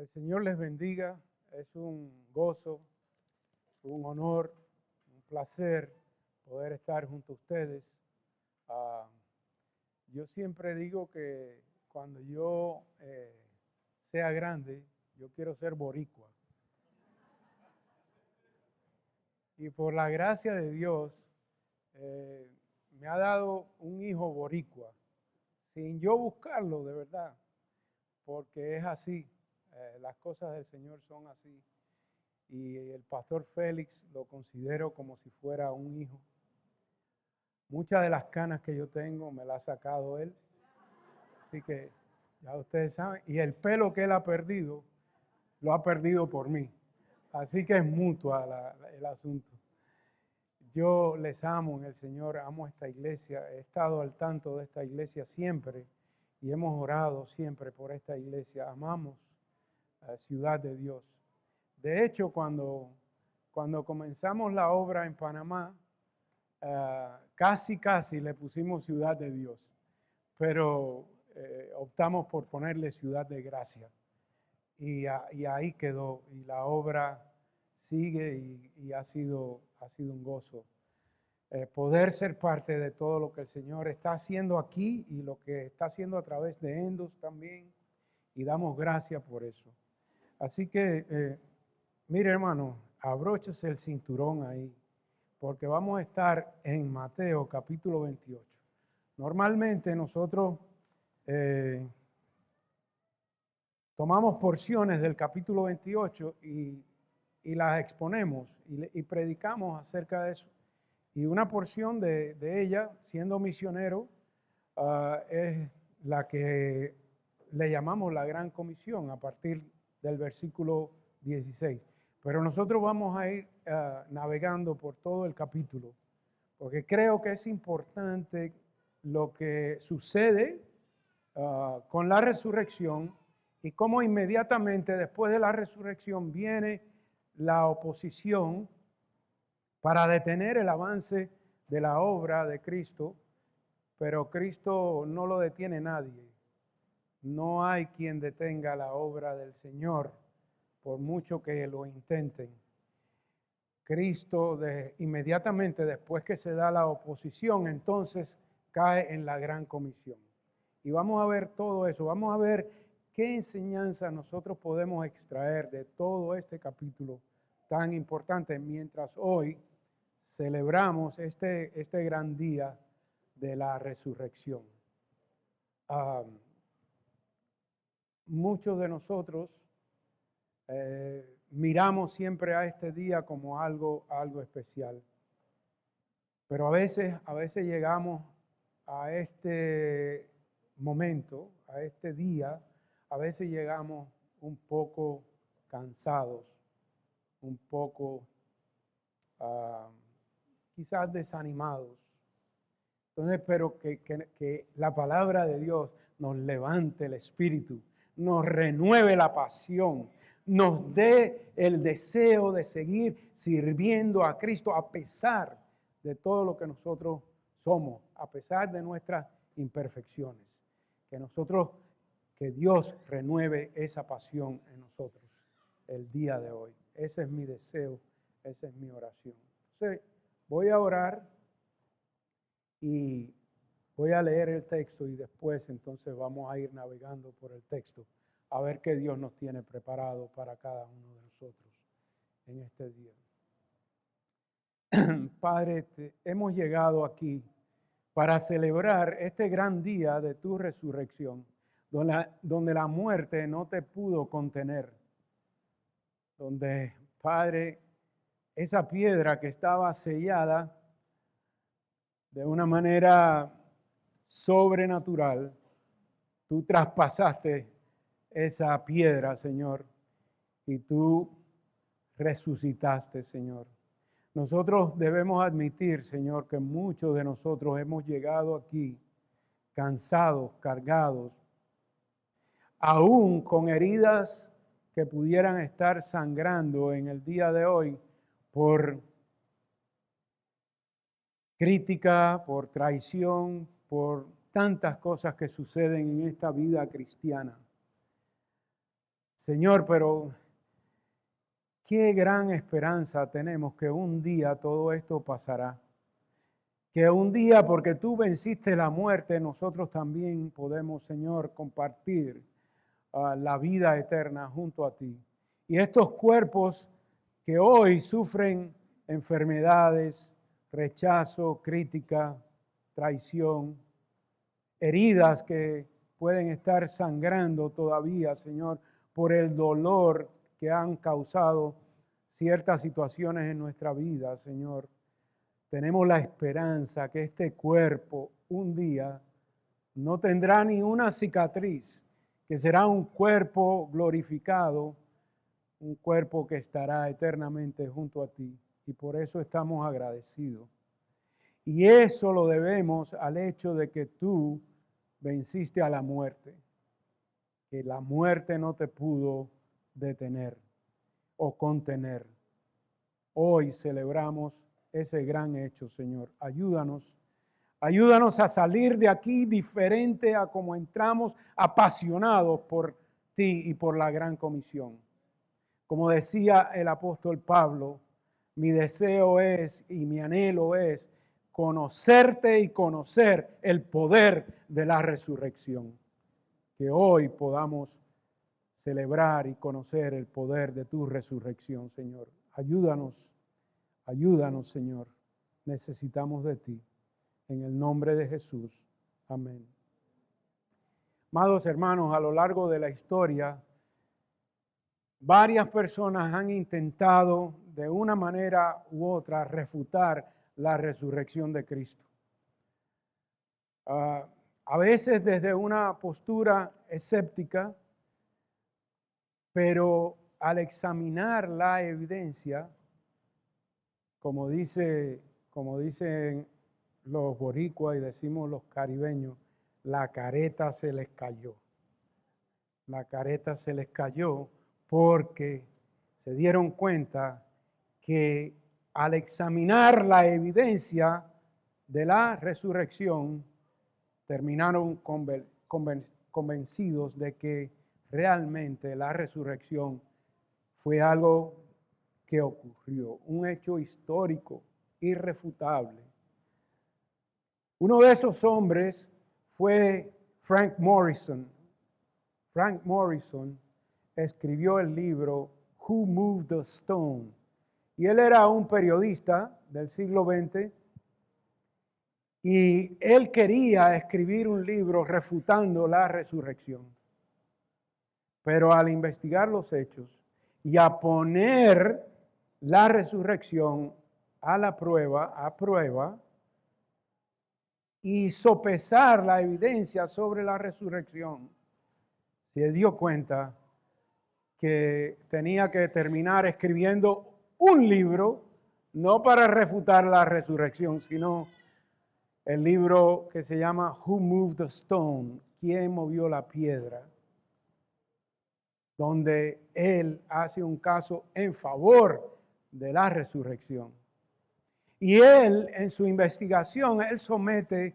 El Señor les bendiga. Es un gozo, un honor, un placer poder estar junto a ustedes. Ah, yo siempre digo que cuando yo sea grande, yo quiero ser boricua. Y por la gracia de Dios, me ha dado un hijo boricua, sin yo buscarlo de verdad, porque es así. Las cosas del Señor son así. Y el pastor Félix lo considero como si fuera un hijo. Muchas de las canas que yo tengo me las ha sacado él. Así que ya ustedes saben. Y el pelo que él ha perdido, lo ha perdido por mí. Así que es mutua el asunto. Yo les amo en el Señor, amo esta iglesia. He estado al tanto de esta iglesia siempre y hemos orado siempre por esta iglesia. Amamos la Ciudad de Dios. De hecho, cuando comenzamos la obra en Panamá, casi le pusimos Ciudad de Dios, pero optamos por ponerle Ciudad de Gracia. Y ahí quedó, y la obra sigue y ha sido un gozo. Poder ser parte de todo lo que el Señor está haciendo aquí y lo que está haciendo a través de Endos también, y damos gracias por eso. Así que, mire hermano, abróchese el cinturón ahí, porque vamos a estar en Mateo capítulo 28. Normalmente nosotros tomamos porciones del capítulo 28 y las exponemos y predicamos acerca de eso. Y una porción de ella, siendo misionero, es la que le llamamos la Gran Comisión a partir del versículo 16. Pero nosotros vamos a ir navegando por todo el capítulo, porque creo que es importante lo que sucede con la resurrección y cómo inmediatamente después de la resurrección viene la oposición para detener el avance de la obra de Cristo, pero Cristo no lo detiene nadie. No hay quien detenga la obra del Señor, por mucho que lo intenten. Cristo inmediatamente después que se da la oposición, entonces cae en la gran comisión. Y vamos a ver todo eso, vamos a ver qué enseñanza nosotros podemos extraer de todo este capítulo tan importante, mientras hoy celebramos este gran día de la resurrección. Muchos de nosotros miramos siempre a este día como algo especial. Pero a veces llegamos a este momento, a este día, a veces llegamos un poco cansados, un poco quizás desanimados. Entonces, pero que la palabra de Dios nos levante el espíritu, nos renueve la pasión, nos dé el deseo de seguir sirviendo a Cristo a pesar de todo lo que nosotros somos, a pesar de nuestras imperfecciones. Que Dios renueve esa pasión en nosotros el día de hoy. Ese es mi deseo, esa es mi oración. Entonces, voy a orar y voy a leer el texto y después entonces vamos a ir navegando por el texto a ver qué Dios nos tiene preparado para cada uno de nosotros en este día. Padre, hemos llegado aquí para celebrar este gran día de tu resurrección, donde la muerte no te pudo contener, donde, Padre, esa piedra que estaba sellada de una manera sobrenatural, tú traspasaste esa piedra, Señor, y tú resucitaste, Señor. Nosotros debemos admitir, Señor, que muchos de nosotros hemos llegado aquí cansados, cargados, aún con heridas que pudieran estar sangrando en el día de hoy por crítica, por traición, por tantas cosas que suceden en esta vida cristiana. Señor, pero qué gran esperanza tenemos que un día todo esto pasará. Que un día, porque tú venciste la muerte, nosotros también podemos, Señor, compartir la vida eterna junto a ti. Y estos cuerpos que hoy sufren enfermedades, rechazo, crítica, traición, heridas que pueden estar sangrando todavía, Señor, por el dolor que han causado ciertas situaciones en nuestra vida, Señor. Tenemos la esperanza que este cuerpo un día no tendrá ni una cicatriz, que será un cuerpo glorificado, un cuerpo que estará eternamente junto a ti. Y por eso estamos agradecidos. Y eso lo debemos al hecho de que tú venciste a la muerte, que la muerte no te pudo detener o contener. Hoy celebramos ese gran hecho, Señor. Ayúdanos a salir de aquí diferente a como entramos, apasionados por ti y por la gran comisión. Como decía el apóstol Pablo, mi deseo es y mi anhelo es conocerte y conocer el poder de la resurrección. Que hoy podamos celebrar y conocer el poder de tu resurrección, Señor. Ayúdanos, Señor. Necesitamos de ti. En el nombre de Jesús. Amén. Amados hermanos, a lo largo de la historia, varias personas han intentado de una manera u otra refutar la resurrección de Cristo. A veces desde una postura escéptica, pero al examinar la evidencia, como dicen los boricuas y decimos los caribeños, la careta se les cayó. La careta se les cayó porque se dieron cuenta que al examinar la evidencia de la resurrección, terminaron convencidos de que realmente la resurrección fue algo que ocurrió, un hecho histórico, irrefutable. Uno de esos hombres fue Frank Morrison. Frank Morrison escribió el libro Who Moved the Stone? Y él era un periodista del siglo XX y él quería escribir un libro refutando la resurrección. Pero al investigar los hechos y a poner la resurrección a prueba, y sopesar la evidencia sobre la resurrección, se dio cuenta que tenía que terminar escribiendo un libro, no para refutar la resurrección, sino el libro que se llama Who Moved the Stone? ¿Quién movió la piedra? Donde él hace un caso en favor de la resurrección. Y él, en su investigación, él somete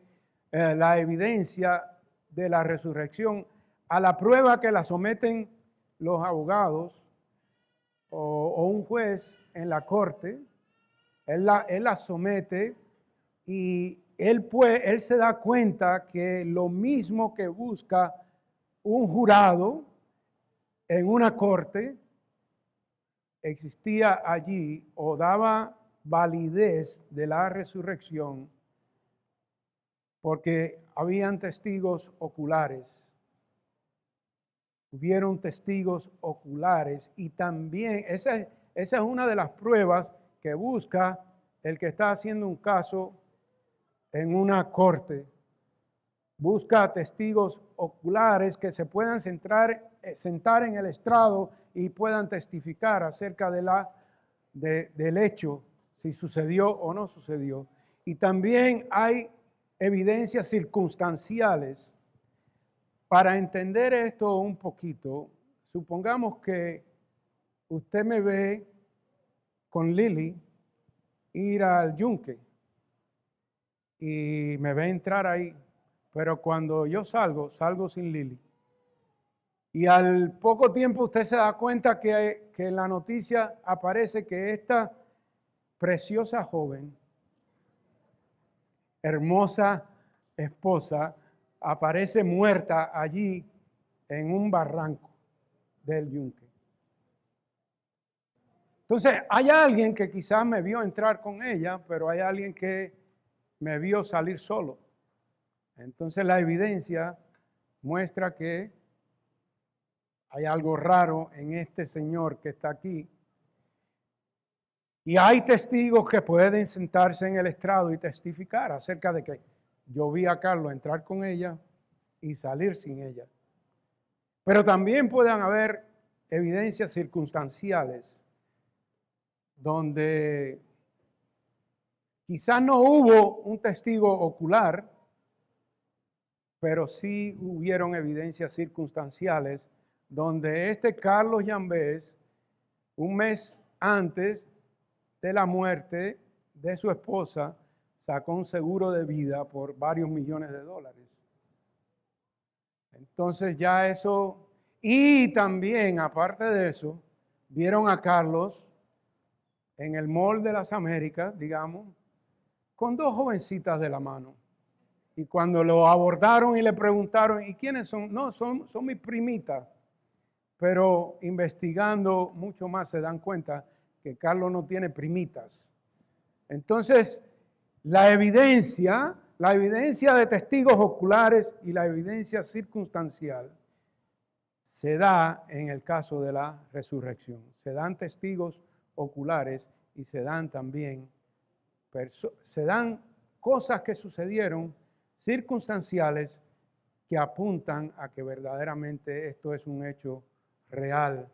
la evidencia de la resurrección a la prueba que la someten los abogados o un juez en la corte. Él la somete y él se da cuenta que lo mismo que busca un jurado en una corte, existía allí o daba validez de la resurrección porque habían testigos oculares. Hubieron testigos oculares y también esa es una de las pruebas que busca el que está haciendo un caso en una corte. Busca testigos oculares que se puedan sentar en el estrado y puedan testificar acerca del hecho, si sucedió o no sucedió. Y también hay evidencias circunstanciales. Para entender esto un poquito, supongamos que usted me ve con Lili ir al yunque y me ve entrar ahí, pero cuando yo salgo sin Lili. Y al poco tiempo usted se da cuenta que en la noticia aparece que esta preciosa joven, hermosa esposa, aparece muerta allí en un barranco del Yunque. Entonces, hay alguien que quizás me vio entrar con ella, pero hay alguien que me vio salir solo. Entonces, la evidencia muestra que hay algo raro en este señor que está aquí. Y hay testigos que pueden sentarse en el estrado y testificar acerca de que yo vi a Carlos entrar con ella y salir sin ella. Pero también pueden haber evidencias circunstanciales donde quizás no hubo un testigo ocular, pero sí hubieron evidencias circunstanciales donde este Carlos Llambés, un mes antes de la muerte de su esposa, sacó un seguro de vida por varios millones de dólares. Entonces ya eso, y también aparte de eso, vieron a Carlos en el Mall de las Américas, digamos, con dos jovencitas de la mano. Y cuando lo abordaron y le preguntaron, ¿y quiénes son? No, son mis primitas. Pero investigando mucho más se dan cuenta que Carlos no tiene primitas. Entonces, la evidencia de testigos oculares y la evidencia circunstancial se da en el caso de la resurrección. Se dan testigos oculares y se dan también cosas que sucedieron circunstanciales que apuntan a que verdaderamente esto es un hecho real,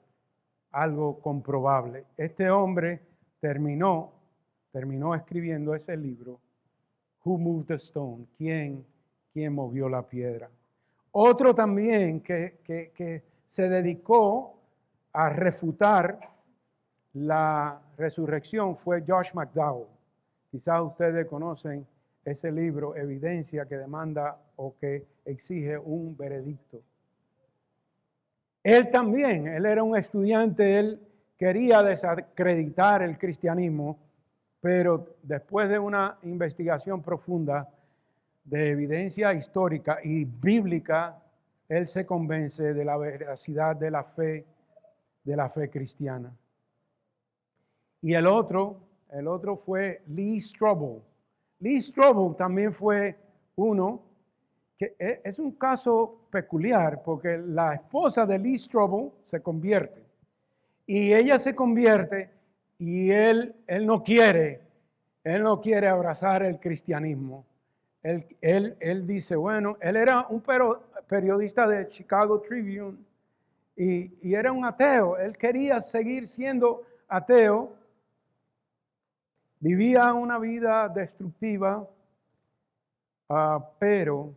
algo comprobable. Este hombre terminó escribiendo ese libro, Who Moved the Stone? ¿Quién movió la piedra? Otro también que se dedicó a refutar la resurrección fue Josh McDowell. Quizás ustedes conocen ese libro, Evidencia que demanda o que exige un veredicto. Él era un estudiante, él quería desacreditar el cristianismo, pero después de una investigación profunda de evidencia histórica y bíblica, él se convence de la veracidad de la fe cristiana. Y el otro fue Lee Strobel. Lee Strobel también fue uno que es un caso peculiar porque la esposa de Lee Strobel se convierte y ella se convierte y él no quiere abrazar el cristianismo. Él dice, bueno, él era un periodista de Chicago Tribune y era un ateo. Él quería seguir siendo ateo. Vivía una vida destructiva, pero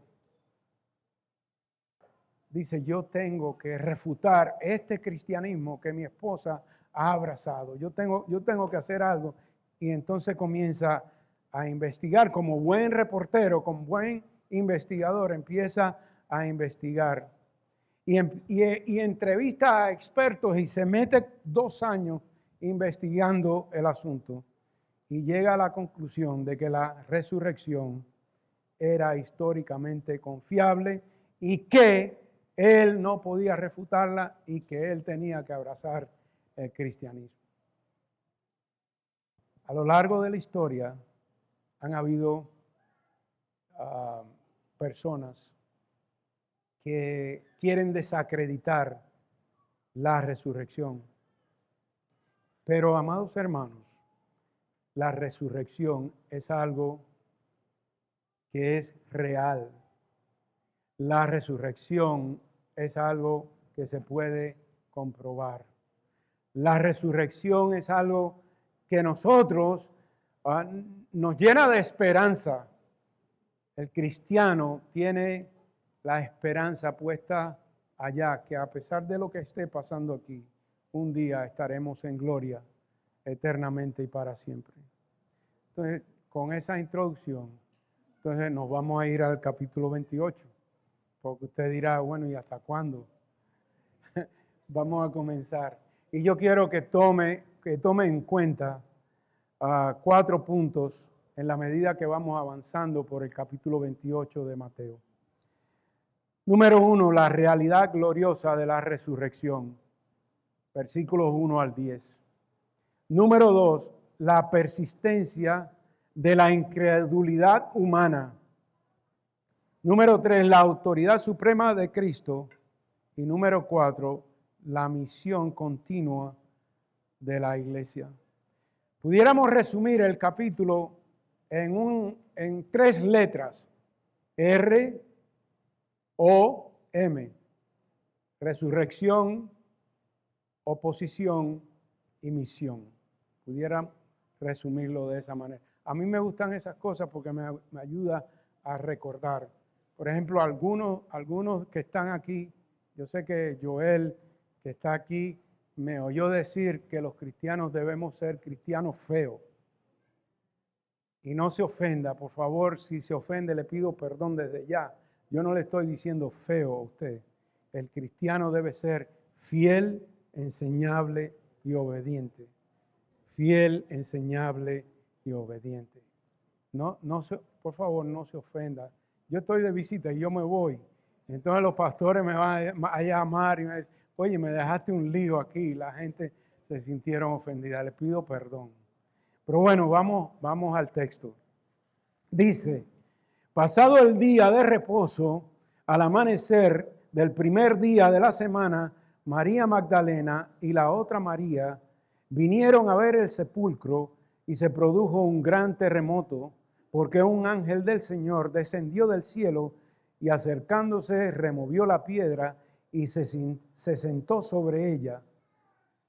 dice, yo tengo que refutar este cristianismo que mi esposa ha abrazado. Yo tengo que hacer algo. Y entonces comienza a investigar como buen reportero, como buen investigador, empieza a investigar. Y entrevista a expertos y se mete 2 años investigando el asunto. Y llega a la conclusión de que la resurrección era históricamente confiable y que él no podía refutarla y que él tenía que abrazar el cristianismo. A lo largo de la historia han habido personas que quieren desacreditar la resurrección. Pero, amados hermanos, la resurrección es algo que es real. La resurrección es algo que se puede comprobar. La resurrección es algo que nosotros nos llena de esperanza. El cristiano tiene la esperanza puesta allá, que a pesar de lo que esté pasando aquí, un día estaremos en gloria eternamente y para siempre. Entonces, con esa introducción, entonces nos vamos a ir al capítulo 28, porque usted dirá, bueno, ¿y hasta cuándo? Vamos a comenzar. Y yo quiero que tome en cuenta 4 puntos en la medida que vamos avanzando por el capítulo 28 de Mateo. Número 1, la realidad gloriosa de la resurrección. Versículos 1 al 10. Número 2, la persistencia de la incredulidad humana. Número 3, la autoridad suprema de Cristo. Y número 4, la misión continua de la iglesia. Pudiéramos resumir el capítulo en 3 letras. R, O, M. Resurrección, oposición y misión. Pudiera resumirlo de esa manera. A mí me gustan esas cosas porque me ayuda a recordar. Por ejemplo, algunos que están aquí, yo sé que Joel, que está aquí, me oyó decir que los cristianos debemos ser cristianos feos. Y no se ofenda, por favor, si se ofende le pido perdón desde ya. Yo no le estoy diciendo feo a usted. El cristiano debe ser fiel, enseñable y obediente. Fiel, enseñable y obediente. Por favor, no se ofenda. Yo estoy de visita y yo me voy. Entonces los pastores me van a llamar y me dicen, oye, me dejaste un lío aquí. La gente se sintieron ofendida. Les pido perdón. Pero bueno, vamos al texto. Dice, pasado el día de reposo, al amanecer del primer día de la semana, María Magdalena y la otra María vinieron a ver el sepulcro y se produjo un gran terremoto, porque un ángel del Señor descendió del cielo y acercándose removió la piedra y se sentó sobre ella.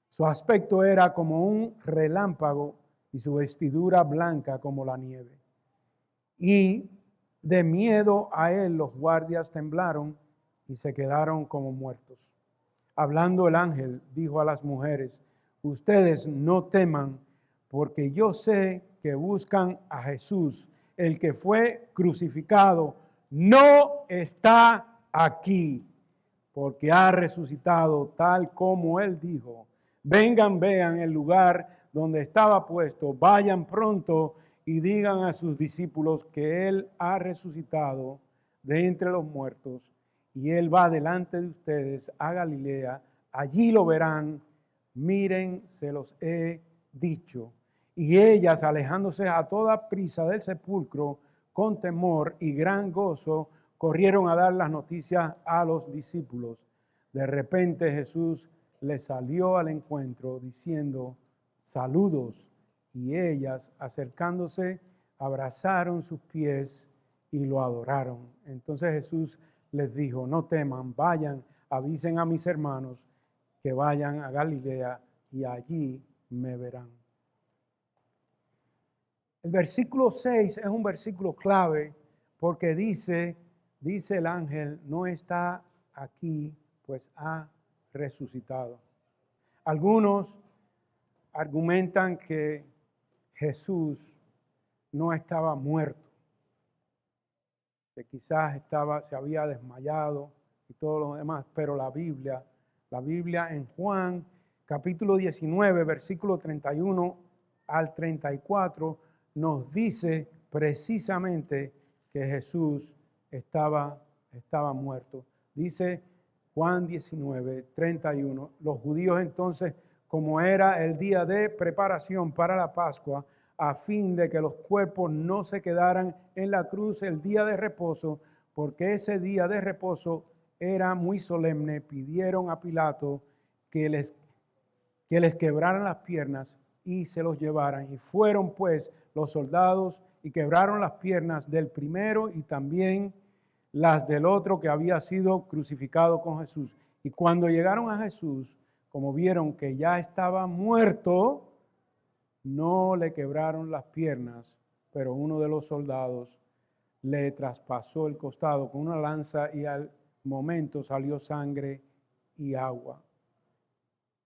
Su aspecto era como un relámpago y su vestidura blanca como la nieve. Y de miedo a él los guardias temblaron y se quedaron como muertos. Hablando el ángel, dijo a las mujeres, ustedes no teman, porque yo sé que buscan a Jesús, el que fue crucificado. No está aquí, porque ha resucitado tal como él dijo. Vengan, vean el lugar donde estaba puesto, vayan pronto y digan a sus discípulos que él ha resucitado de entre los muertos y él va delante de ustedes a Galilea, allí lo verán, miren, se los he dicho. Y ellas, alejándose a toda prisa del sepulcro, con temor y gran gozo, corrieron a dar las noticias a los discípulos. De repente Jesús les salió al encuentro diciendo, saludos. Y ellas, acercándose, abrazaron sus pies y lo adoraron. Entonces Jesús les dijo, no teman, vayan, avisen a mis hermanos que vayan a Galilea y allí me verán. El versículo 6 es un versículo clave porque dice el ángel, no está aquí, pues ha resucitado. Algunos argumentan que Jesús no estaba muerto, que quizás se había desmayado y todo lo demás, pero la Biblia en Juan capítulo 19, versículo 31 al 34, nos dice precisamente que Jesús estaba muerto. Dice Juan 19, 31, los judíos entonces, como era el día de preparación para la Pascua, a fin de que los cuerpos no se quedaran en la cruz el día de reposo, porque ese día de reposo era muy solemne, pidieron a Pilato que les quebraran las piernas y se los llevaran. Y fueron pues los soldados y quebraron las piernas del primero y también las del otro que había sido crucificado con Jesús. Y cuando llegaron a Jesús, como vieron que ya estaba muerto, no le quebraron las piernas, pero uno de los soldados le traspasó el costado con una lanza y al momento salió sangre y agua.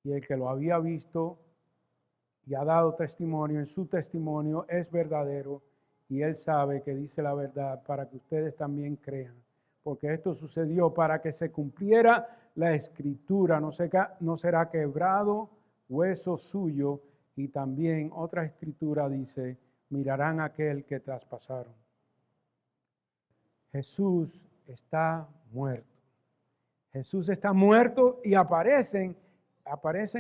Y el que lo había visto y ha dado testimonio, en su testimonio es verdadero y él sabe que dice la verdad para que ustedes también crean. Porque esto sucedió para que se cumpliera la escritura, no será quebrado hueso suyo. Y también otra escritura dice, mirarán a aquel que traspasaron. Jesús está muerto. Jesús está muerto y aparecen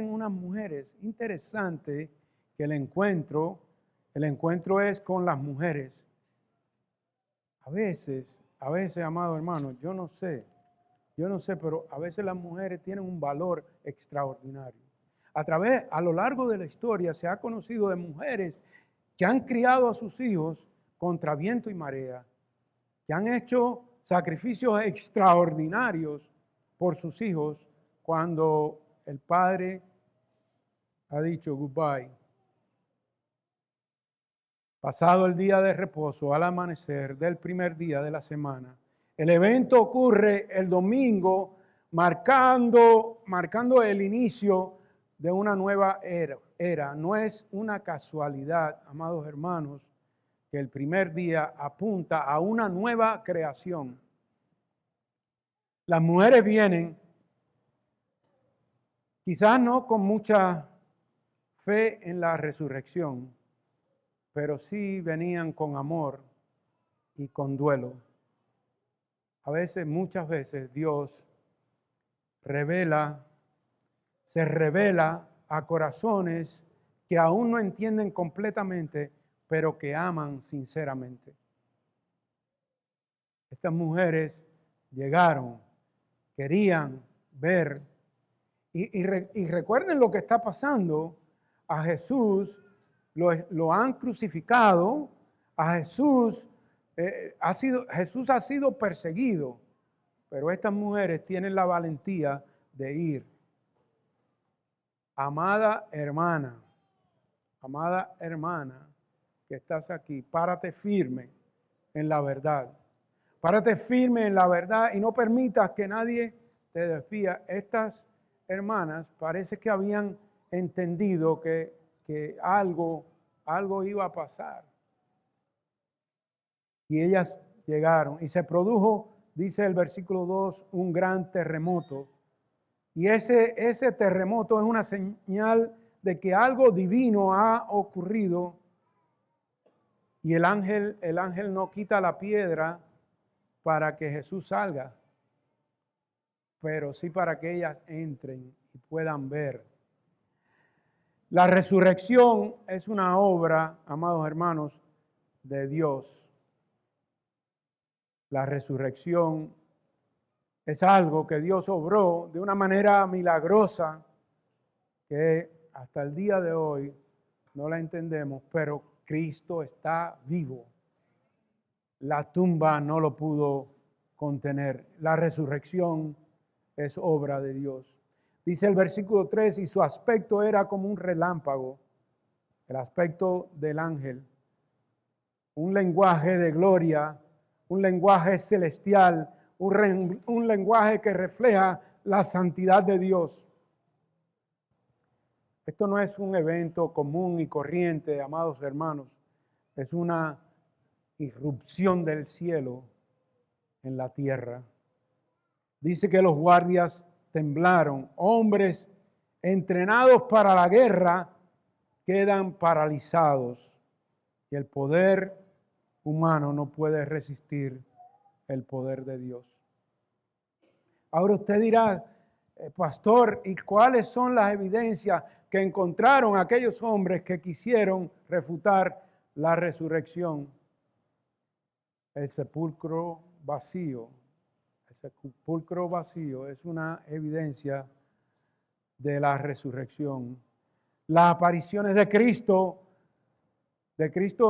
unas mujeres. Interesante que el encuentro es con las mujeres. A veces, amado hermano, yo no sé, pero a veces las mujeres tienen un valor extraordinario. A lo largo de la historia se ha conocido de mujeres que han criado a sus hijos contra viento y marea, que han hecho sacrificios extraordinarios por sus hijos cuando el padre ha dicho goodbye. Pasado el día de reposo, al amanecer del primer día de la semana, el evento ocurre el domingo, marcando el inicio de una nueva era. No es una casualidad, amados hermanos, que el primer día apunta a una nueva creación. Las mujeres vienen, quizás no con mucha fe en la resurrección, pero sí venían con amor y con duelo. Muchas veces Dios se revela a corazones que aún no entienden completamente, pero que aman sinceramente. Estas mujeres llegaron, querían ver, y recuerden lo que está pasando. A Jesús lo han crucificado, a Jesús ha sido perseguido, pero estas mujeres tienen la valentía de ir. Amada hermana que estás aquí, párate firme en la verdad. Párate firme en la verdad y no permitas que nadie te desvíe. Estas hermanas parece que habían entendido que algo iba a pasar. Y ellas llegaron y se produjo, dice el versículo 2, un gran terremoto. Y ese terremoto es una señal de que algo divino ha ocurrido. Y el ángel no quita la piedra para que Jesús salga, pero sí para que ellas entren y puedan ver. La resurrección es una obra, amados hermanos, de Dios. La resurrección es algo que Dios obró de una manera milagrosa que hasta el día de hoy no la entendemos, pero Cristo está vivo. La tumba no lo pudo contener. La resurrección es obra de Dios. Dice el versículo 3, y su aspecto era como un relámpago, el aspecto del ángel, un lenguaje de gloria, un lenguaje celestial, un lenguaje que refleja la santidad de Dios. Esto no es un evento común y corriente, amados hermanos, es una irrupción del cielo en la tierra. Dice que los guardias temblaron, hombres entrenados para la guerra quedan paralizados y el poder humano no puede resistir el poder de Dios. Ahora usted dirá, pastor, ¿y cuáles son las evidencias que encontraron aquellos hombres que quisieron refutar la resurrección? El sepulcro vacío. El sepulcro vacío es una evidencia de la resurrección. Las apariciones de Cristo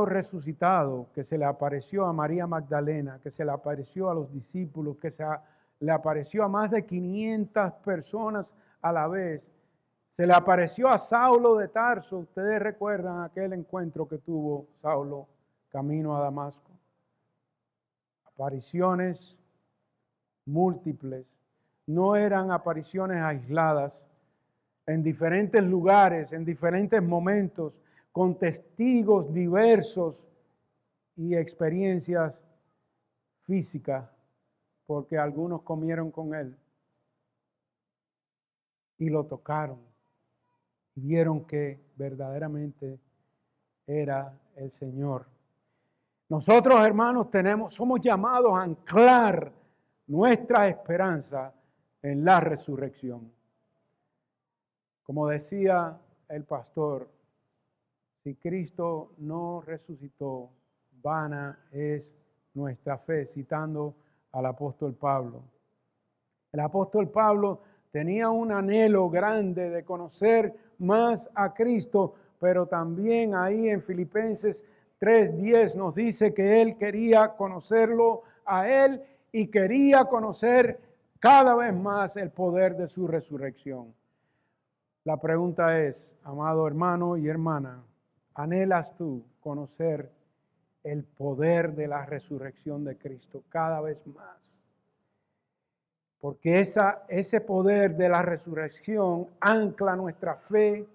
resucitado, que se le apareció a María Magdalena, que se le apareció a los discípulos, que le apareció a más de 500 personas a la vez. Se le apareció a Saulo de Tarso. Ustedes recuerdan aquel encuentro que tuvo Saulo camino a Damasco. Apariciones múltiples. No eran apariciones aisladas, en diferentes lugares, en diferentes momentos, con testigos diversos y experiencias físicas, porque algunos comieron con él. y lo tocaron y vieron que verdaderamente era el Señor. Nosotros, hermanos, somos llamados a anclar nuestra esperanza en la resurrección. Como decía el pastor, si Cristo no resucitó, vana es nuestra fe, citando al apóstol Pablo. El apóstol Pablo tenía un anhelo grande de conocer más a Cristo, pero también ahí en Filipenses 3:10 nos dice que él quería conocerlo a él y quería conocer cada vez más el poder de su resurrección. La pregunta es, amado hermano y hermana, ¿anhelas tú conocer el poder de la resurrección de Cristo cada vez más? Porque ese poder de la resurrección ancla nuestra fe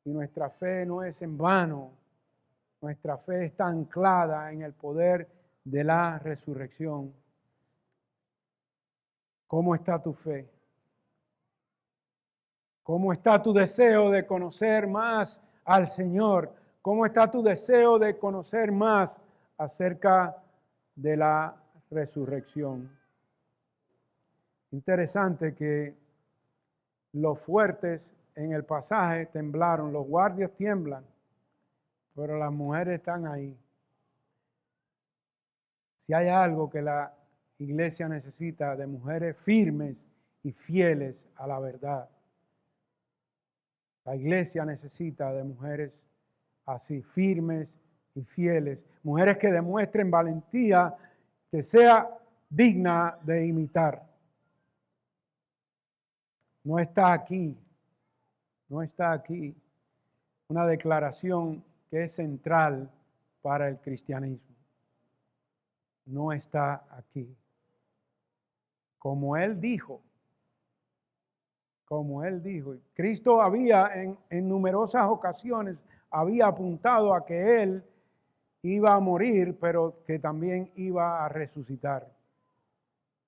y nuestra fe no es en vano. Nuestra fe está anclada en el poder de la resurrección. ¿Cómo está tu fe? ¿Cómo está tu deseo de conocer más al Señor? ¿Cómo está tu deseo de conocer más acerca de la resurrección? Interesante que los fuertes en el pasaje temblaron, los guardias tiemblan, pero las mujeres están ahí. Si hay algo que la iglesia necesita, de mujeres firmes y fieles a la verdad. La iglesia necesita de mujeres así, firmes y fieles. Mujeres que demuestren valentía, que sea digna de imitar. No está aquí una declaración que es central para el cristianismo. No está aquí. Como Él dijo, Cristo había en numerosas ocasiones había apuntado a que Él iba a morir, pero que también iba a resucitar.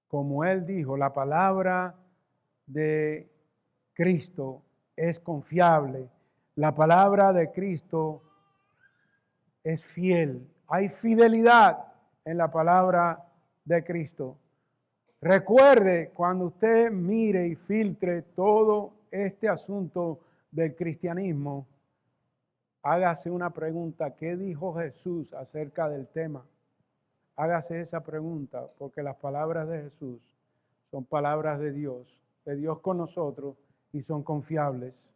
Como Él dijo, la palabra de Cristo es confiable. La palabra de Cristo es fiel. Hay fidelidad en la palabra de Cristo. Recuerde, cuando usted mire y filtre todo este asunto del cristianismo, hágase una pregunta: ¿qué dijo Jesús acerca del tema? Hágase esa pregunta, porque las palabras de Jesús son palabras de Dios con nosotros, y son confiables.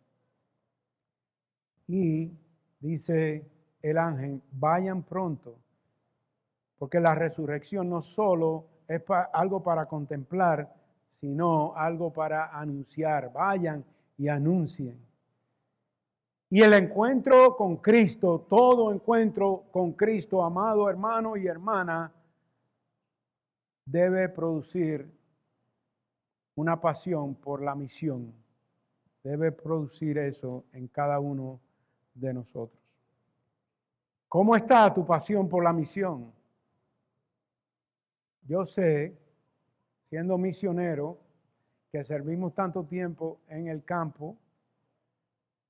Y dice el ángel, vayan pronto, porque la resurrección no solo es algo para contemplar, sino algo para anunciar. Vayan y anuncien. Y el encuentro con Cristo, todo encuentro con Cristo, amado hermano y hermana, debe producir una pasión por la misión. Debe producir eso en cada uno de nosotros. ¿Cómo está tu pasión por la misión? Yo sé, siendo misionero, que servimos tanto tiempo en el campo,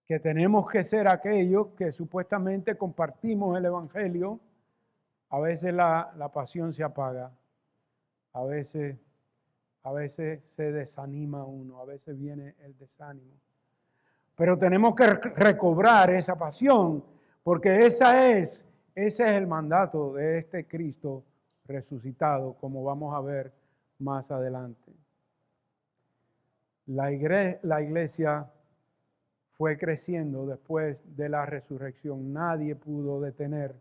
que tenemos que ser aquellos que supuestamente compartimos el Evangelio. A veces la pasión se apaga, a veces se desanima uno, a veces viene el desánimo. Pero tenemos que recobrar esa pasión, porque ese es el mandato de este Cristo resucitado, como vamos a ver más adelante. La iglesia fue creciendo después de la resurrección. Nadie pudo detener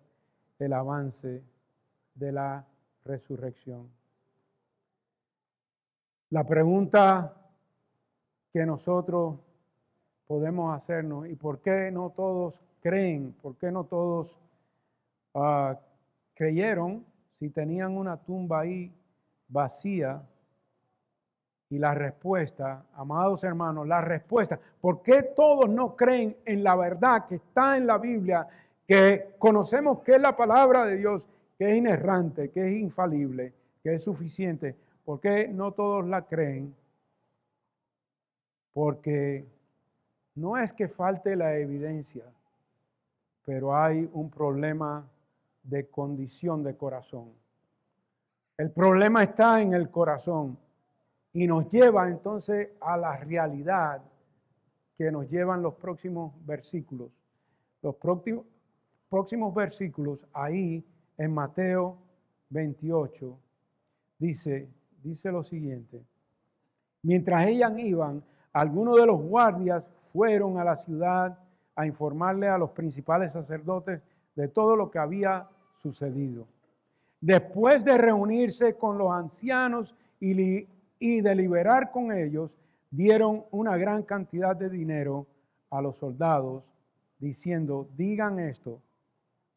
el avance de la resurrección. La pregunta que nosotros podemos hacernos: ¿y por qué no todos creen? ¿Por qué no todos creyeron si tenían una tumba ahí vacía? Y la respuesta, amados hermanos, la respuesta, ¿por qué todos no creen en la verdad que está en la Biblia, que conocemos que es la palabra de Dios, que es inerrante, que es infalible, que es suficiente? ¿Por qué no todos la creen? porque no es que falte la evidencia, pero hay un problema de condición de corazón. El problema está en el corazón y nos lleva entonces a la realidad que nos llevan los próximos versículos. Los próximos versículos ahí en Mateo 28 dice lo siguiente: mientras ellas iban, algunos de los guardias fueron a la ciudad a informarle a los principales sacerdotes de todo lo que había sucedido. Después de reunirse con los ancianos y deliberar con ellos, dieron una gran cantidad de dinero a los soldados, diciendo: digan esto,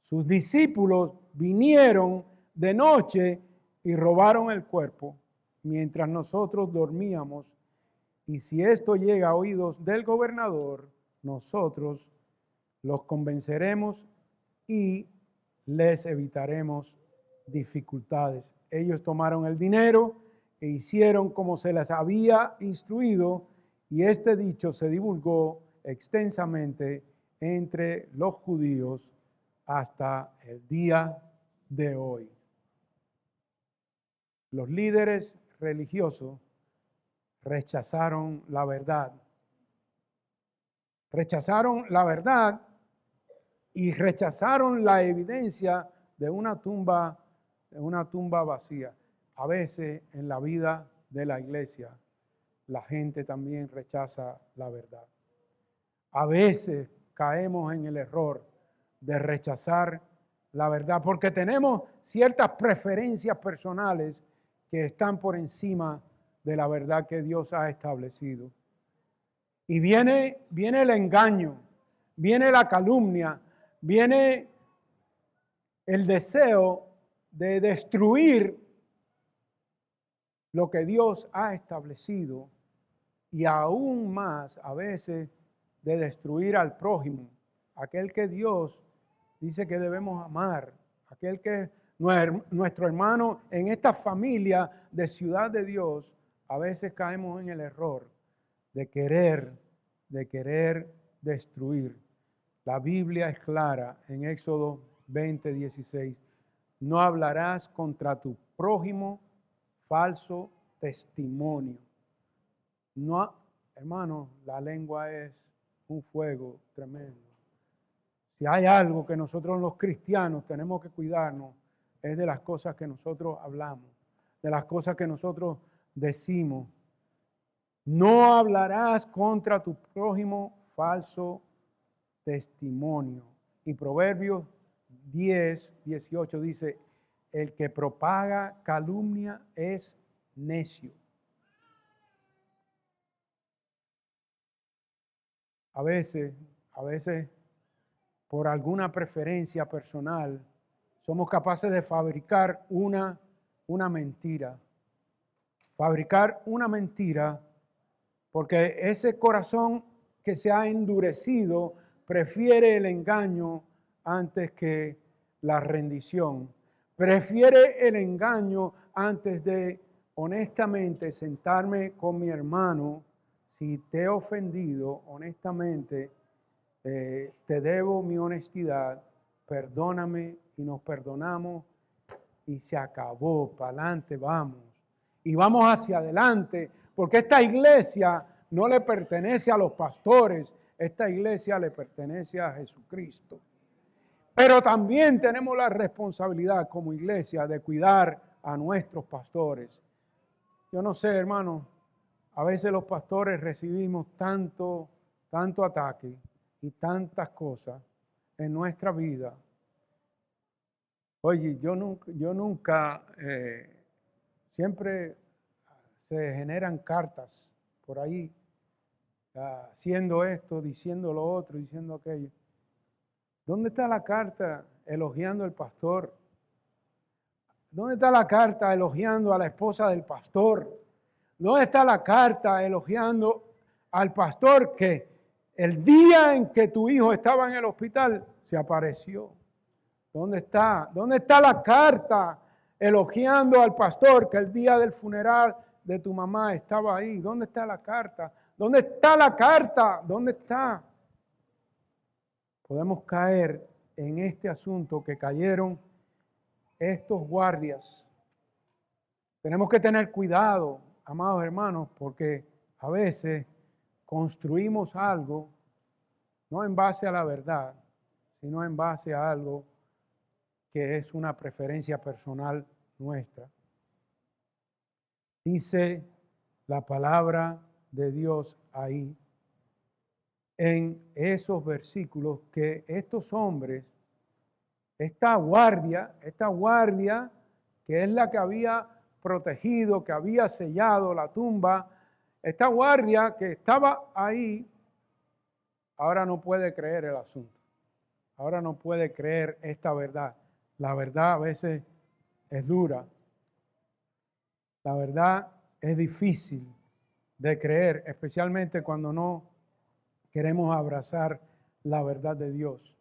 sus discípulos vinieron de noche y robaron el cuerpo mientras nosotros dormíamos, y si esto llega a oídos del gobernador, nosotros los convenceremos y les evitaremos dificultades. Ellos tomaron el dinero e hicieron como se les había instruido, y este dicho se divulgó extensamente entre los judíos hasta el día de hoy. Los líderes religiosos rechazaron la verdad. Rechazaron la verdad y rechazaron la evidencia de una tumba vacía. A veces en la vida de la iglesia la gente también rechaza la verdad. A veces caemos en el error de rechazar la verdad porque tenemos ciertas preferencias personales que están por encima de la verdad que Dios ha establecido. Y viene el engaño, viene la calumnia, viene el deseo de destruir lo que Dios ha establecido, y aún más a veces de destruir al prójimo, aquel que Dios dice que debemos amar, aquel que nuestro hermano en esta familia de Ciudad de Dios. A veces caemos en el error de querer destruir. La Biblia es clara en Éxodo 20:16. No hablarás contra tu prójimo falso testimonio. No, hermano, la lengua es un fuego tremendo. Si hay algo que nosotros los cristianos tenemos que cuidarnos, es de las cosas que nosotros hablamos, de las cosas que nosotros decimos. No hablarás contra tu prójimo falso testimonio. Y Proverbios 10:18 dice: el que propaga calumnia es necio. A veces, por alguna preferencia personal, somos capaces de fabricar una mentira. Fabricar una mentira porque ese corazón que se ha endurecido prefiere el engaño antes que la rendición. Prefiere el engaño antes de honestamente sentarme con mi hermano. Si te he ofendido, honestamente, te debo mi honestidad, perdóname, y nos perdonamos y se acabó, para adelante vamos. Y vamos hacia adelante, porque esta iglesia no le pertenece a los pastores, esta iglesia le pertenece a Jesucristo. Pero también tenemos la responsabilidad como iglesia de cuidar a nuestros pastores. Yo no sé, hermano, a veces los pastores recibimos tanto ataque y tantas cosas en nuestra vida. Oye, yo nunca siempre se generan cartas por ahí, haciendo esto, diciendo lo otro, diciendo aquello. ¿Dónde está la carta elogiando al pastor? ¿Dónde está la carta elogiando a la esposa del pastor? ¿Dónde está la carta elogiando al pastor que el día en que tu hijo estaba en el hospital se apareció? ¿Dónde está? ¿Dónde está la carta elogiando al pastor que el día del funeral de tu mamá estaba ahí? ¿Dónde está la carta? ¿Dónde está la carta? ¿Dónde está? Podemos caer en este asunto que cayeron estos guardias. Tenemos que tener cuidado, amados hermanos, porque a veces construimos algo no en base a la verdad, sino en base a algo que es una preferencia personal nuestra. Dice la palabra de Dios ahí, en esos versículos, que estos hombres, esta guardia, que es la que había protegido, que había sellado la tumba, esta guardia que estaba ahí, ahora no puede creer el asunto. Ahora no puede creer esta verdad. La verdad a veces es dura. La verdad es difícil de creer, especialmente cuando no queremos abrazar la verdad de Dios.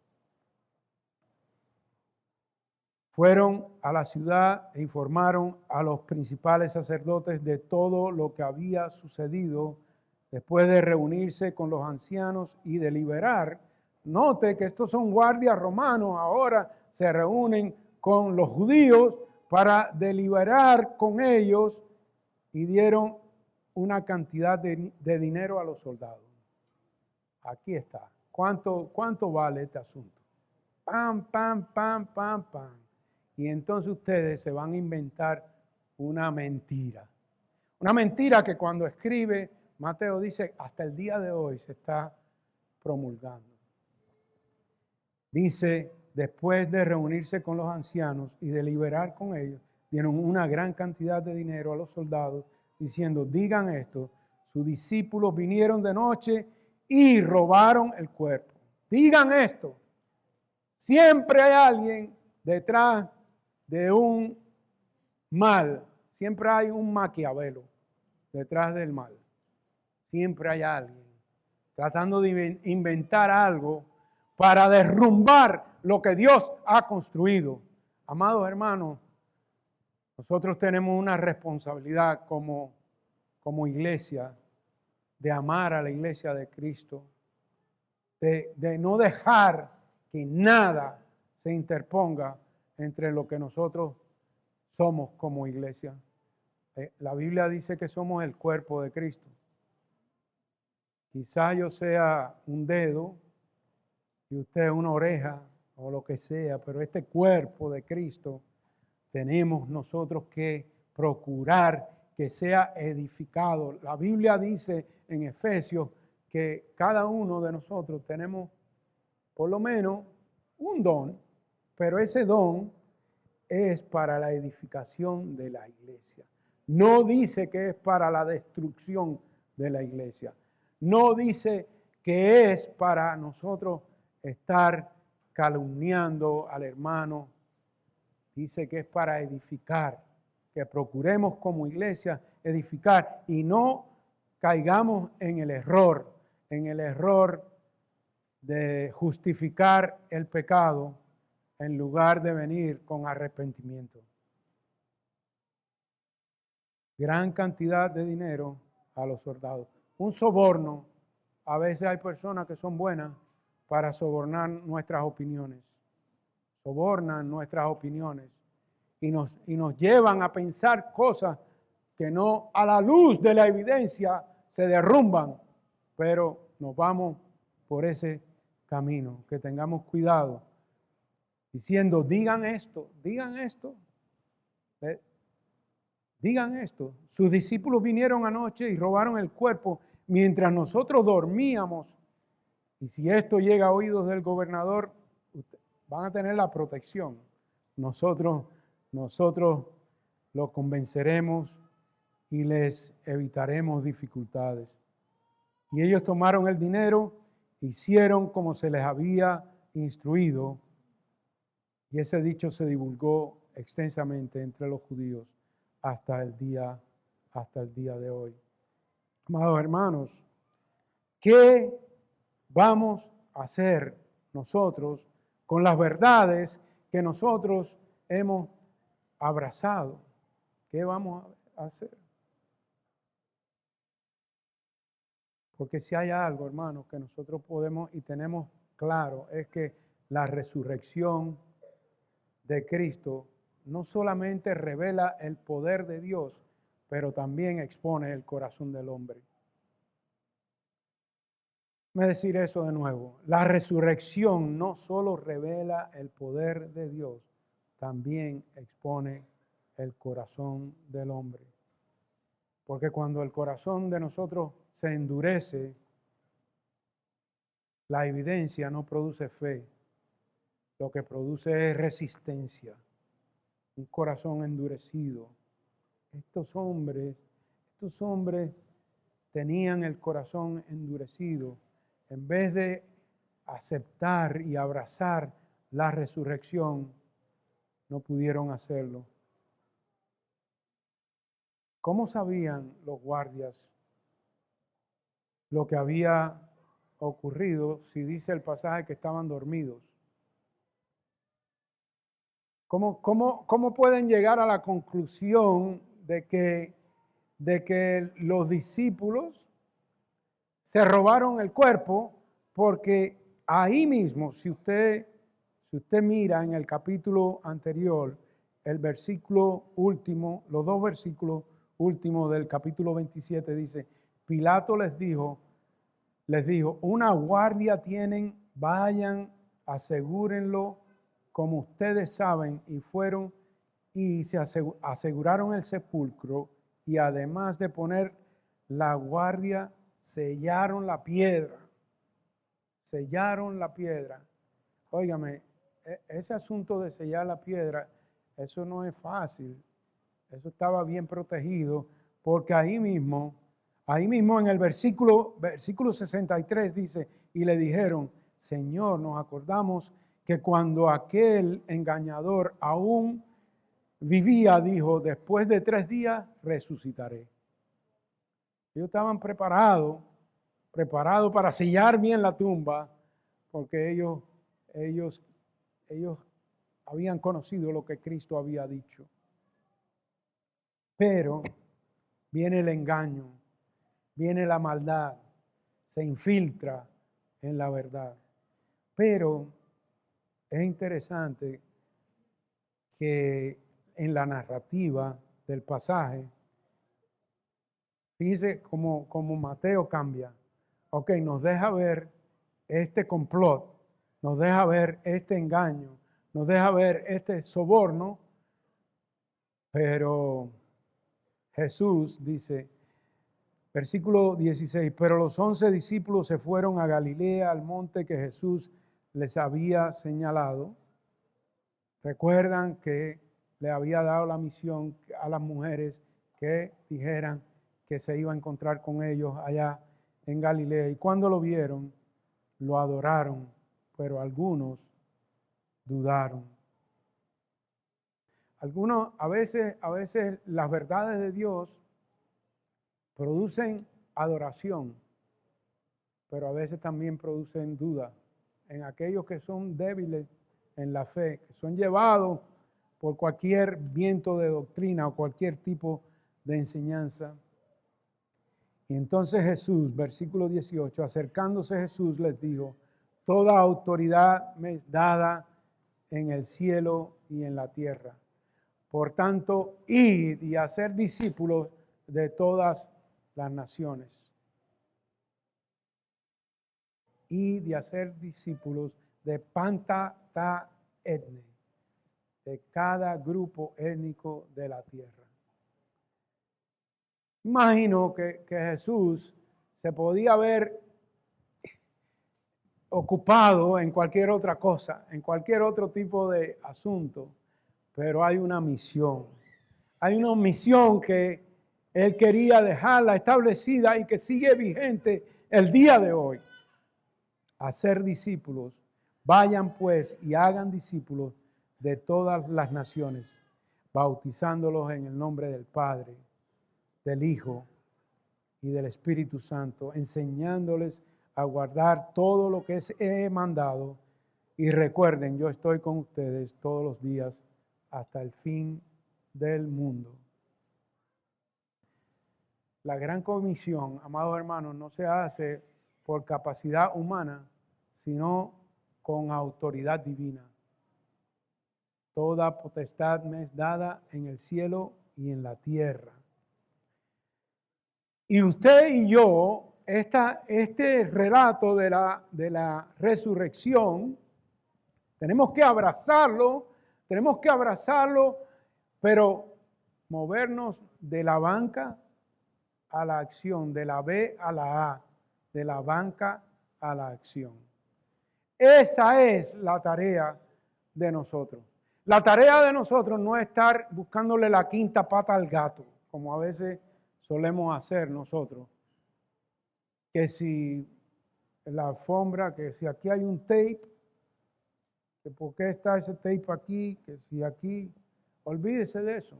Fueron a la ciudad e informaron a los principales sacerdotes de todo lo que había sucedido después de reunirse con los ancianos y deliberar. Note que estos son guardias romanos, ahora se reúnen con los judíos para deliberar con ellos y dieron una cantidad de dinero a los soldados. Aquí está. ¿Cuánto vale este asunto? Pam, pam, pam, pam, pam. Y entonces ustedes se van a inventar una mentira. Una mentira que cuando escribe, Mateo dice, hasta el día de hoy se está promulgando. Dice, después de reunirse con los ancianos y deliberar con ellos, dieron una gran cantidad de dinero a los soldados, diciendo, digan esto, sus discípulos vinieron de noche y robaron el cuerpo. Digan esto. Siempre hay alguien detrás de un mal. Siempre hay un Maquiavelo detrás del mal. Siempre hay alguien tratando de inventar algo para derrumbar lo que Dios ha construido. Amados hermanos, nosotros tenemos una responsabilidad como iglesia de amar a la iglesia de Cristo, de no dejar que nada se interponga entre lo que nosotros somos como iglesia. La Biblia dice que somos el cuerpo de Cristo. Quizá yo sea un dedo y usted una oreja o lo que sea, pero este cuerpo de Cristo tenemos nosotros que procurar que sea edificado. La Biblia dice en Efesios que cada uno de nosotros tenemos por lo menos un don, pero ese don es para la edificación de la iglesia. No dice que es para la destrucción de la iglesia. No dice que es para nosotros estar calumniando al hermano. Dice que es para edificar, que procuremos como iglesia edificar y no caigamos en el error de justificar el pecado en lugar de venir con arrepentimiento. Gran cantidad de dinero a los soldados. Un soborno. A veces hay personas que son buenas para sobornar nuestras opiniones. Sobornan nuestras opiniones y nos llevan a pensar cosas que no, a la luz de la evidencia, se derrumban, pero nos vamos por ese camino. Que tengamos cuidado diciendo, digan esto, digan esto. Digan esto. Sus discípulos vinieron anoche y robaron el cuerpo mientras nosotros dormíamos. Y si esto llega a oídos del gobernador, van a tener la protección. Nosotros los convenceremos y les evitaremos dificultades. Y ellos tomaron el dinero, hicieron como se les había instruido. Y ese dicho se divulgó extensamente entre los judíos hasta el día de hoy. Amados hermanos, ¿qué vamos a hacer nosotros con las verdades que nosotros hemos abrazado? ¿Qué vamos a hacer? Porque si hay algo, hermanos, que nosotros podemos y tenemos claro, es que la resurrección de Cristo no solamente revela el poder de Dios, pero también expone el corazón del hombre. Déjame decir eso de nuevo. La resurrección no solo revela el poder de Dios, también expone el corazón del hombre. Porque cuando el corazón de nosotros se endurece, la evidencia no produce fe, lo que produce es resistencia, un corazón endurecido. Estos hombres tenían el corazón endurecido. En vez de aceptar y abrazar la resurrección, no pudieron hacerlo. ¿Cómo sabían los guardias lo que había ocurrido si dice el pasaje que estaban dormidos? ¿Cómo pueden llegar a la conclusión de que los discípulos se robaron el cuerpo? Porque ahí mismo, si usted mira en el capítulo anterior, el versículo último, los dos versículos últimos del capítulo 27 dice, Pilato les dijo, una guardia tienen, vayan, asegúrenlo, como ustedes saben, y fueron y se aseguraron el sepulcro, y además de poner la guardia, sellaron la piedra. Sellaron la piedra. Óigame, ese asunto de sellar la piedra, eso no es fácil. Eso estaba bien protegido, porque ahí mismo en el versículo 63 dice, y le dijeron, Señor, nos acordamos que cuando aquel engañador aún vivía, dijo, después de 3 días resucitaré. Ellos estaban preparados para sellar bien la tumba, porque ellos habían conocido lo que Cristo había dicho. Pero viene el engaño, viene la maldad, se infiltra en la verdad. Pero es interesante que en la narrativa del pasaje, fíjese cómo Mateo cambia. Ok, nos deja ver este complot, nos deja ver este engaño, nos deja ver este soborno, pero Jesús dice, versículo 16, pero los 11 discípulos se fueron a Galilea, al monte que Jesús les había señalado. Recuerdan que le había dado la misión a las mujeres que dijeran que se iba a encontrar con ellos allá en Galilea. Y cuando lo vieron, lo adoraron, pero algunos dudaron. A veces las verdades de Dios producen adoración, pero a veces también producen duda en aquellos que son débiles en la fe, que son llevados por cualquier viento de doctrina o cualquier tipo de enseñanza. Y entonces Jesús, versículo 18, acercándose Jesús les dijo, toda autoridad me es dada en el cielo y en la tierra. Por tanto, id y hacer discípulos de todas las naciones. Id y hacer discípulos de panta ta etne, de cada grupo étnico de la tierra. Imagino que Jesús se podía haber ocupado en cualquier otra cosa, en cualquier otro tipo de asunto, pero hay una misión. Hay una misión que Él quería dejarla establecida y que sigue vigente el día de hoy. Hacer discípulos. Vayan pues y hagan discípulos de todas las naciones, bautizándolos en el nombre del Padre, del Hijo y del Espíritu Santo, enseñándoles a guardar todo lo que he mandado. Y recuerden, yo estoy con ustedes todos los días hasta el fin del mundo. La gran comisión, amados hermanos, no se hace por capacidad humana, sino con autoridad divina. Toda potestad me es dada en el cielo y en la tierra. Y usted y yo, este relato de la resurrección, tenemos que abrazarlo, pero movernos de la banca a la acción, de la B a la A, de la banca a la acción. Esa es la tarea de nosotros. La tarea de nosotros no es estar buscándole la quinta pata al gato, como a veces solemos hacer nosotros. Que si la alfombra, que si aquí hay un tape, que por qué está ese tape aquí, que si aquí, olvídese de eso.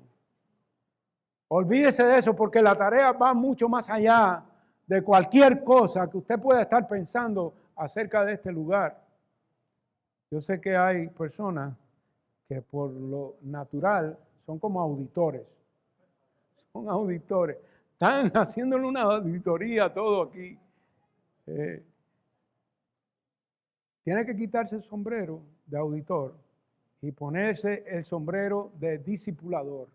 Olvídese de eso porque la tarea va mucho más allá de cualquier cosa que usted pueda estar pensando acerca de este lugar. Yo sé que hay personas que por lo natural son como auditores. Son auditores. Están haciéndole una auditoría a todo aquí. Tiene que quitarse el sombrero de auditor y ponerse el sombrero de discipulador.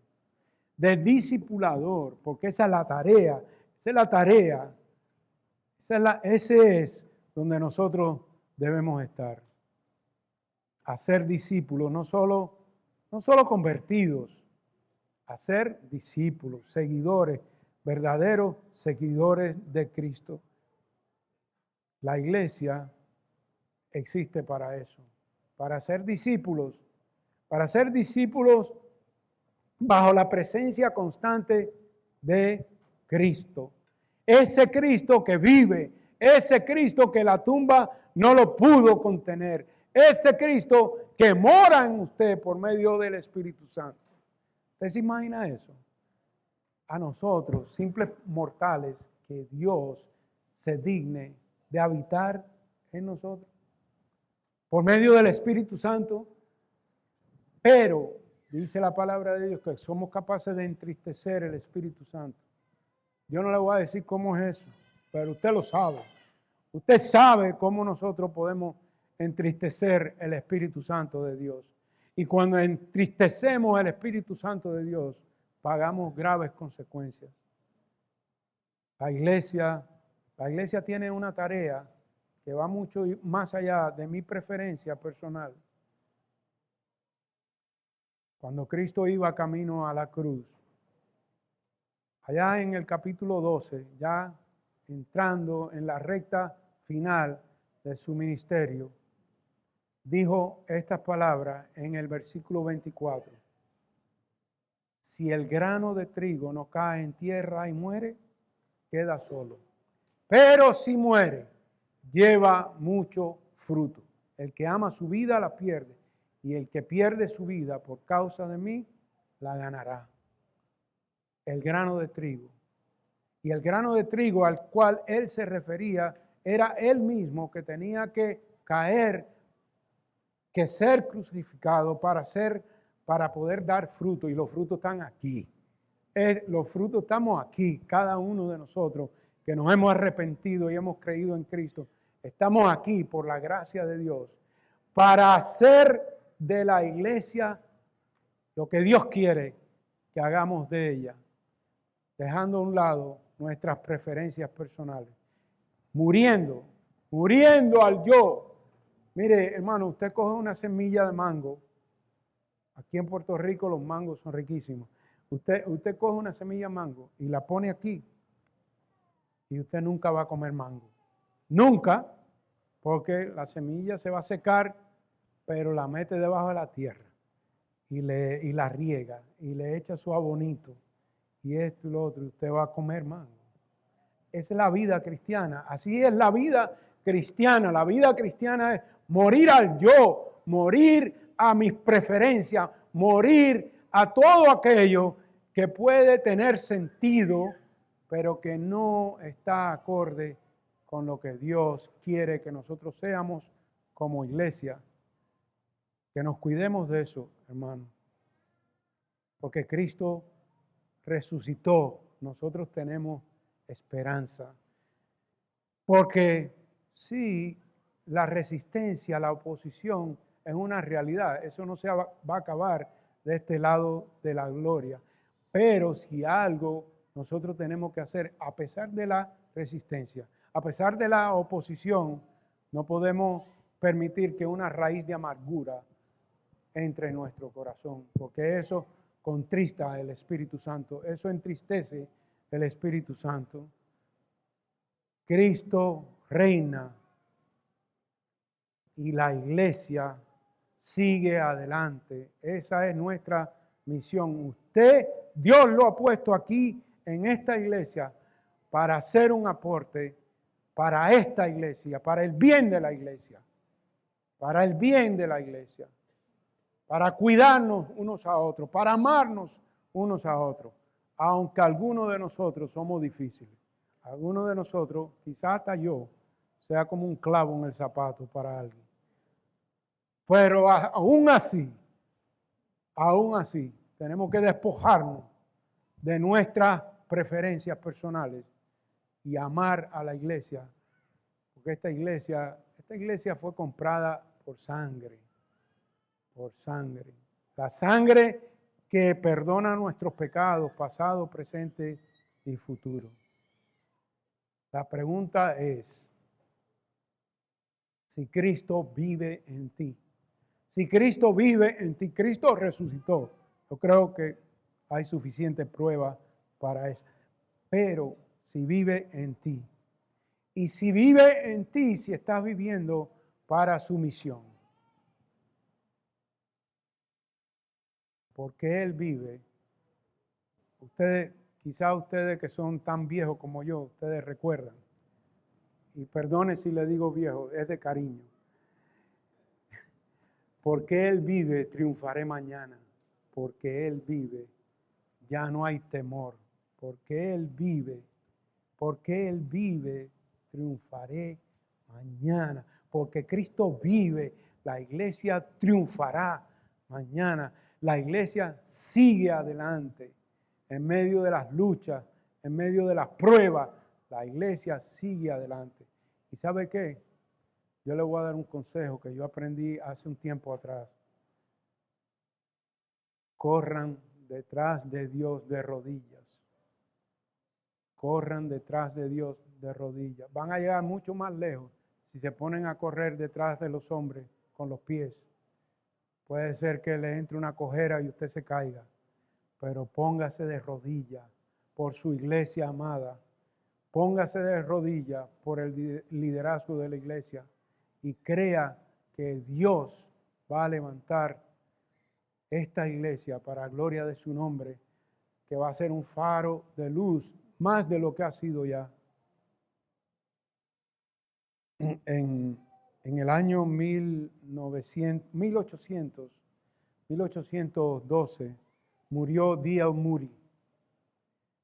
De discipulador, porque esa es la tarea. Esa es la tarea. Ese es donde nosotros debemos estar. Hacer discípulos, no solo convertidos, hacer discípulos, seguidores, verdaderos seguidores de Cristo. La iglesia existe para eso, para ser discípulos bajo la presencia constante de Cristo. Ese Cristo que vive, ese Cristo que la tumba no lo pudo contener, ese Cristo que mora en usted por medio del Espíritu Santo. ¿Usted se imagina eso? A nosotros, simples mortales, que Dios se digne de habitar en nosotros por medio del Espíritu Santo. Pero dice la palabra de Dios que somos capaces de entristecer el Espíritu Santo. Yo no le voy a decir cómo es eso, pero usted lo sabe. Usted sabe cómo nosotros podemos entristecer el Espíritu Santo de Dios. Y cuando entristecemos el Espíritu Santo de Dios, pagamos graves consecuencias. La iglesia tiene una tarea que va mucho más allá de mi preferencia personal. Cuando Cristo iba camino a la cruz, allá en el capítulo 12, ya entrando en la recta final de su ministerio, dijo estas palabras en el versículo 24. Si el grano de trigo no cae en tierra y muere, queda solo. Pero si muere, lleva mucho fruto. El que ama su vida la pierde, y el que pierde su vida por causa de mí, la ganará. El grano de trigo. Y el grano de trigo al cual él se refería era él mismo que tenía que caer, que ser crucificado para poder dar fruto. Y los frutos están aquí. Los frutos estamos aquí, cada uno de nosotros que nos hemos arrepentido y hemos creído en Cristo. Estamos aquí por la gracia de Dios para hacer de la iglesia lo que Dios quiere que hagamos de ella, dejando a un lado nuestras preferencias personales, muriendo al yo. Mire, hermano, usted coge una semilla de mango. Aquí en Puerto Rico los mangos son riquísimos. Usted coge una semilla de mango y la pone aquí y usted nunca va a comer mango. Nunca, porque la semilla se va a secar, pero la mete debajo de la tierra y la riega y le echa su abonito y esto y lo otro y usted va a comer mango. Esa es la vida cristiana. Así es la vida cristiana. La vida cristiana es morir al yo, morir a mis preferencias, morir a todo aquello que puede tener sentido, pero que no está acorde con lo que Dios quiere que nosotros seamos como iglesia. Que nos cuidemos de eso, hermano. Porque Cristo resucitó. Nosotros tenemos esperanza. Porque sí, la resistencia, la oposición es una realidad. Eso no se va a acabar de este lado de la gloria. Pero si algo nosotros tenemos que hacer, a pesar de la resistencia, a pesar de la oposición, no podemos permitir que una raíz de amargura entre en nuestro corazón, porque eso contrista al Espíritu Santo, eso entristece el Espíritu Santo. Cristo reina y la iglesia sigue adelante. Esa es nuestra misión. Dios lo ha puesto aquí en esta iglesia para hacer un aporte para esta iglesia, para el bien de la iglesia, para el bien de la iglesia, para cuidarnos unos a otros, para amarnos unos a otros, aunque algunos de nosotros somos difíciles. Algunos de nosotros, quizás hasta yo, sea como un clavo en el zapato para alguien. Pero aún así, tenemos que despojarnos de nuestras preferencias personales y amar a la iglesia, porque esta iglesia fue comprada por sangre, la sangre que perdona nuestros pecados, pasado, presente y futuro. La pregunta es, si Cristo vive en ti. Si Cristo vive en ti, Cristo resucitó. Yo creo que hay suficiente prueba para eso. Pero si vive en ti. Y si vive en ti, si estás viviendo para su misión. Porque Él vive. Quizás ustedes que son tan viejos como yo, ustedes recuerdan. Y perdone si le digo viejo, es de cariño. Porque Él vive, triunfaré mañana. Porque Él vive, ya no hay temor. Porque Él vive, triunfaré mañana. Porque Cristo vive, la iglesia triunfará mañana. La iglesia sigue adelante en medio de las luchas, en medio de las pruebas. La iglesia sigue adelante. ¿Y sabe qué? Yo le voy a dar un consejo que yo aprendí hace un tiempo atrás. Corran detrás de Dios de rodillas. Corran detrás de Dios de rodillas. Van a llegar mucho más lejos si se ponen a correr detrás de los hombres con los pies. Puede ser que le entre una cojera y usted se caiga, pero póngase de rodillas por su iglesia amada. Póngase de rodillas por el liderazgo de la iglesia y crea que Dios va a levantar esta iglesia para gloria de su nombre, que va a ser un faro de luz más de lo que ha sido ya. En el año 1812 murió D.L. Moody.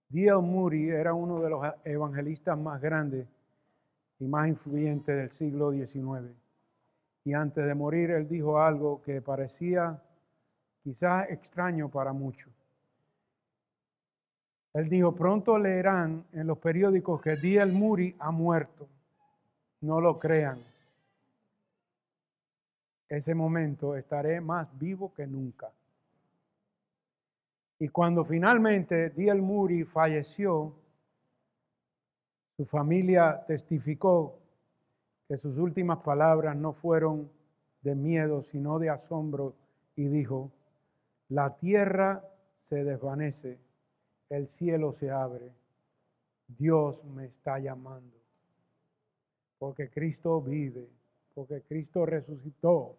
D.L. Moody era uno de los evangelistas más grandes y más influyentes del siglo XIX. Y antes de morir, él dijo algo que parecía quizás extraño para muchos. Él dijo, pronto leerán en los periódicos que D.L. Moody ha muerto. No lo crean. Ese momento estaré más vivo que nunca. Y cuando finalmente D.L. Moody falleció, su familia testificó que sus últimas palabras no fueron de miedo, sino de asombro, y dijo, la tierra se desvanece, el cielo se abre, Dios me está llamando, porque Cristo vive, porque Cristo resucitó.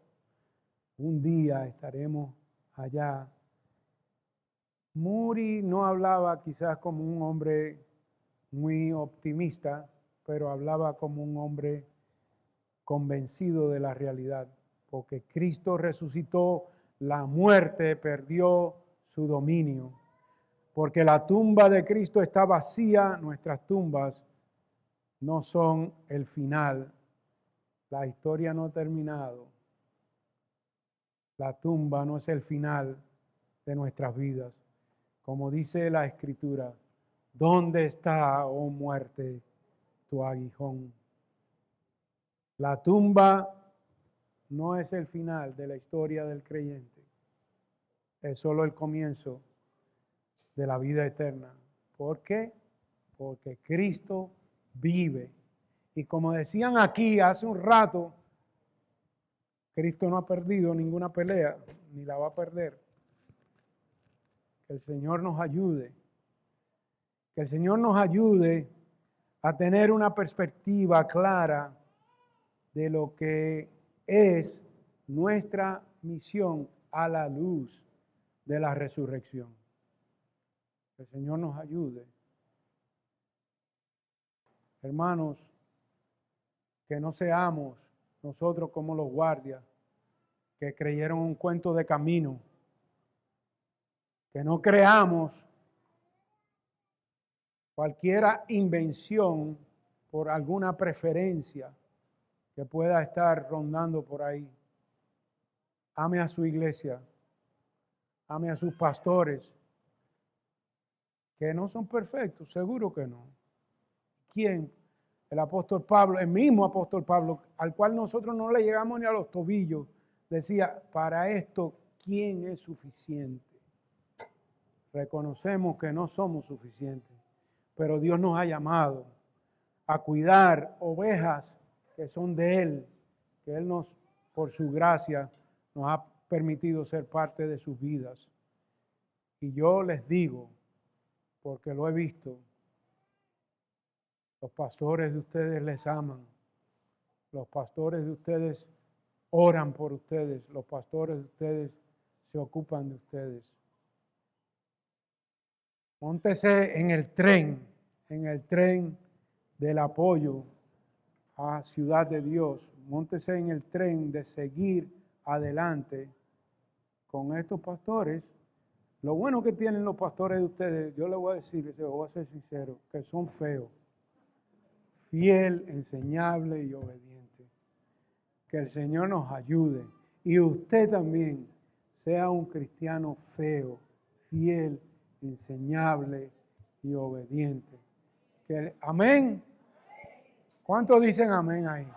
Un día estaremos allá. Moody no hablaba quizás como un hombre muy optimista, pero hablaba como un hombre convencido de la realidad, porque Cristo resucitó, la muerte perdió su dominio, porque la tumba de Cristo está vacía, nuestras tumbas no son el final, la historia no ha terminado, la tumba no es el final de nuestras vidas. Como dice la Escritura, ¿Dónde está, oh muerte, tu aguijón? La tumba no es el final de la historia del creyente. Es solo el comienzo de la vida eterna. ¿Por qué? Porque Cristo vive. Y como decían aquí hace un rato, Cristo no ha perdido ninguna pelea, ni la va a perder. Que el Señor nos ayude. Que el Señor nos ayude a tener una perspectiva clara de lo que es nuestra misión a la luz de la resurrección. Que el Señor nos ayude. Hermanos, que no seamos nosotros como los guardias que creyeron un cuento de camino. Que no creamos cualquier invención por alguna preferencia que pueda estar rondando por ahí. Ame a su iglesia, ame a sus pastores, que no son perfectos, seguro que no. ¿Quién? El apóstol Pablo, el mismo apóstol Pablo, al cual nosotros no le llegamos ni a los tobillos, decía, para esto, ¿quién es suficiente? Reconocemos que no somos suficientes, pero Dios nos ha llamado a cuidar ovejas que son de Él, que Él nos, por su gracia, nos ha permitido ser parte de sus vidas. Y yo les digo, porque lo he visto, los pastores de ustedes les aman, los pastores de ustedes oran por ustedes, los pastores de ustedes se ocupan de ustedes. Móntese en el tren del apoyo a Ciudad de Dios. Móntese en el tren de seguir adelante con estos pastores. Lo bueno que tienen los pastores de ustedes, yo les voy a decir, les voy a ser sincero, que son feos, fiel, enseñable y obediente. Que el Señor nos ayude. Y usted también sea un cristiano feo, fiel, enseñable y obediente. Amén. ¿Cuántos dicen amén ahí?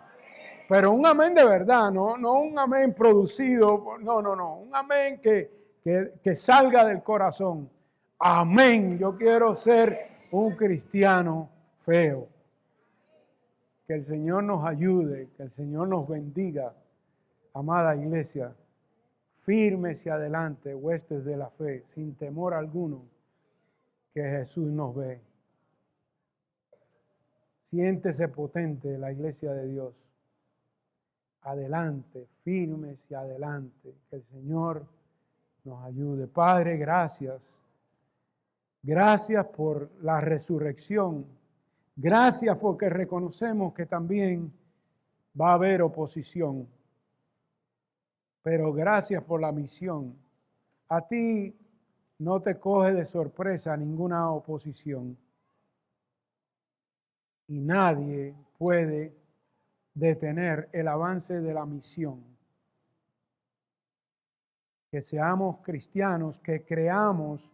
Pero un amén de verdad, no un amén producido, no, un amén que salga del corazón. Amén, yo quiero ser un cristiano feo. Que el Señor nos ayude, que el Señor nos bendiga, amada iglesia. Firmes y adelante, huestes de la fe, sin temor alguno, que Jesús nos ve. Siéntese potente la iglesia de Dios. Adelante, firmes y adelante. Que el Señor nos ayude. Padre, gracias. Gracias por la resurrección. Gracias porque reconocemos que también va a haber oposición. Pero gracias por la misión. A ti no te coge de sorpresa ninguna oposición. Y nadie puede detener el avance de la misión. Que seamos cristianos, que creamos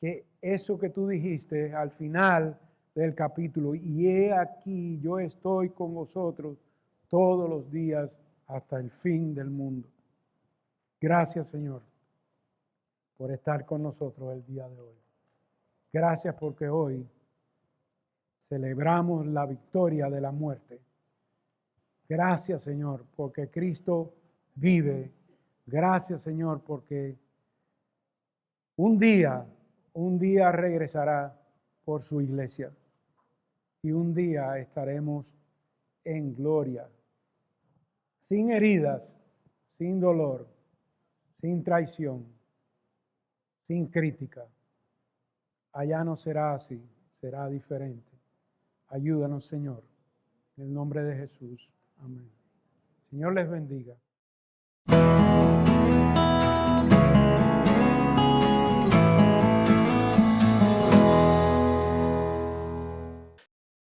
que eso que tú dijiste al final del capítulo, y he aquí yo estoy con vosotros todos los días hasta el fin del mundo. Gracias, Señor, por estar con nosotros el día de hoy. Gracias porque hoy celebramos la victoria de la muerte. Gracias, Señor, porque Cristo vive. Gracias, Señor, porque un día regresará por su iglesia y un día estaremos en gloria, sin heridas, sin dolor, sin traición, sin crítica. Allá no será así, será diferente. Ayúdanos, Señor, en el nombre de Jesús. Amén. Señor les bendiga.